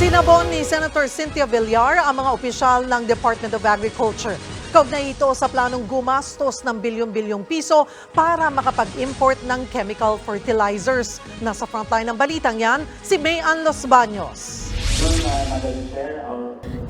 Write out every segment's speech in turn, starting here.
Sinabon ni Senator Cynthia Villar ang mga opisyal ng Department of Agriculture. Kaugnay ito sa planong gumastos ng bilyon-bilyong piso para makapag-import ng chemical fertilizers. Nasa frontline ng balitang yan, si Mayan Los Baños.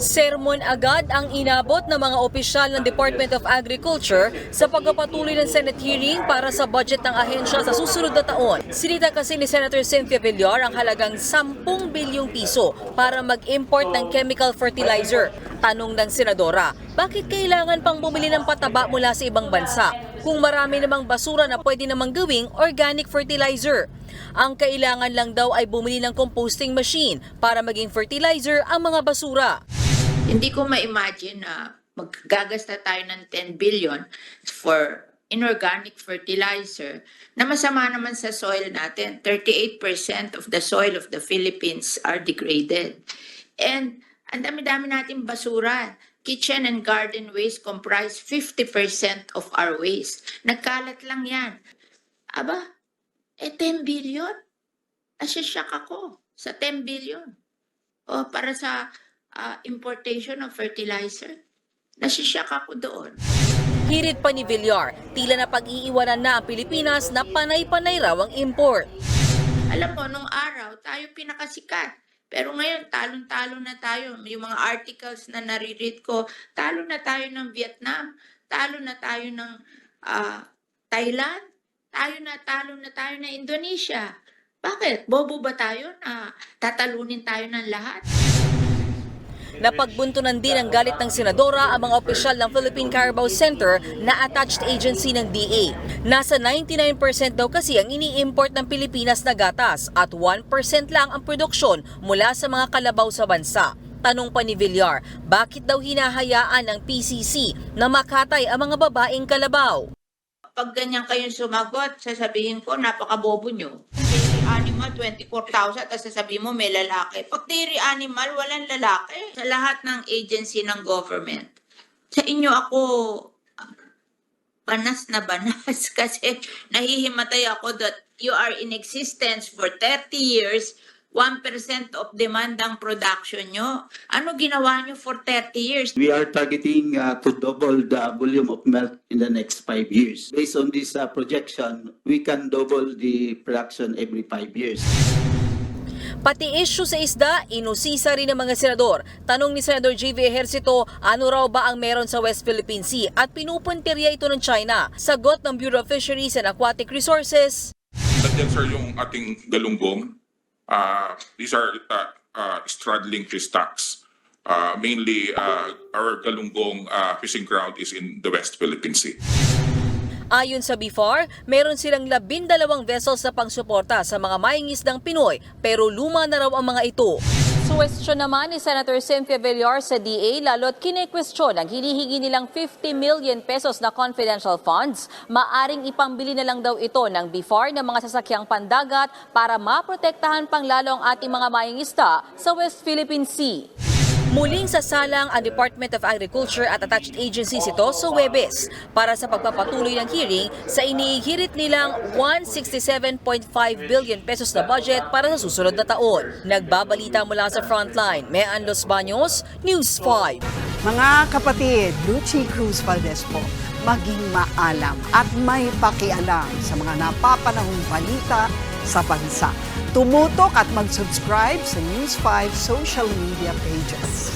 Sermon agad ang inabot ng mga opisyal ng Department of Agriculture sa pagpapatuloy ng Senate hearing para sa budget ng ahensya sa susunod na taon. Sinita kasi ni Senator Cynthia Villar ang halagang 10 bilyong piso para mag-import ng chemical fertilizer. Tanong ng senadora, bakit kailangan pang bumili ng pataba mula sa ibang bansa kung marami namang basura na pwede namang gawing organic fertilizer? Ang kailangan lang daw ay bumili ng composting machine para maging fertilizer ang mga basura. Hindi ko ma-imagine na maggagasta tayo ng 10 billion for inorganic fertilizer na masama naman sa soil natin. 38% of the soil of the Philippines are degraded. And ang dami-dami natin basura. Kitchen and garden waste comprise 50% of our waste. Nagkalat lang yan. Aba, 10 billion? Asya-shock ako sa 10 billion. O para sa importation of fertilizer. Nasisyak ako doon. Hirit pa ni Villar, tila na pag-iiwanan na ang Pilipinas na panay-panay raw ang import. Alam mo, nung araw, tayo pinakasikat. Pero ngayon, talon-talo na tayo. Yung mga articles na nare-read ko, talo na tayo ng Vietnam, talo na tayo ng Thailand, talo na tayo ng Indonesia. Bakit? Bobo ba tayo na tatalunin tayo ng lahat? Napagbuntunan din ang galit ng senadora ang mga opisyal ng Philippine Carabao Center na attached agency ng DA. Nasa 99% daw kasi ang ini-import ng Pilipinas na gatas at 1% lang ang produksyon mula sa mga kalabaw sa bansa. Tanong pa ni Villar, bakit daw hinahayaan ng PCC na makatay ang mga babaeng kalabaw? Pag ganyan kayong sumagot, sasabihin ko, napakabobo nyo. Animal, 24,000, tapos sasabihin mo may lalaki. Pag dairy animal, walang lalaki. Sa lahat ng agency ng government. Sa inyo ako, banas na banas kasi nahihimatay ako that you are in existence for 30 years, 1% of demand ang production nyo. Ano ginawa nyo for 30 years? We are targeting to double the volume of milk in the next 5 years. Based on this projection, we can double the production every 5 years. Pati issue sa isda, inusisa rin ng mga senador. Tanong ni Senador J.V. Ejercito, ano raw ba ang meron sa West Philippine Sea at pinupuntirya ito ng China? Sagot ng Bureau of Fisheries and Aquatic Resources. Nandiyan sir yung ating galunggong. These are straddling fish stocks. Mainly, our galunggong fishing ground is in the West Philippine Sea. Ayon sa BIFAR, meron silang 12 vessels na pangsuporta sa mga mangingisdang Pinoy pero luma na raw ang mga ito. Suwestiyon naman ni Senator Cynthia Villar sa DA lalo't kine-question ang hinihingi nilang 50 million pesos na confidential funds. Maaring ipambili na lang daw ito ng BIFAR ng mga sasakyang pandagat para maprotektahan pang lalo ang ating mga mangingisda sa West Philippine Sea. Muling sasalang ang Department of Agriculture at attached agencies ito sa Huwebes para sa pagpapatuloy ng hearing sa inihirit nilang 167.5 billion pesos na budget para sa susunod na taon. Nagbabalita mula sa Frontline, Mayan Los Baños, News 5. Mga kapatid, Lucy Cruz Valdez po, maging maalam at may pakialam sa mga napapanahong balita sa bansa. Tumutok at mag-subscribe sa News 5 social media pages.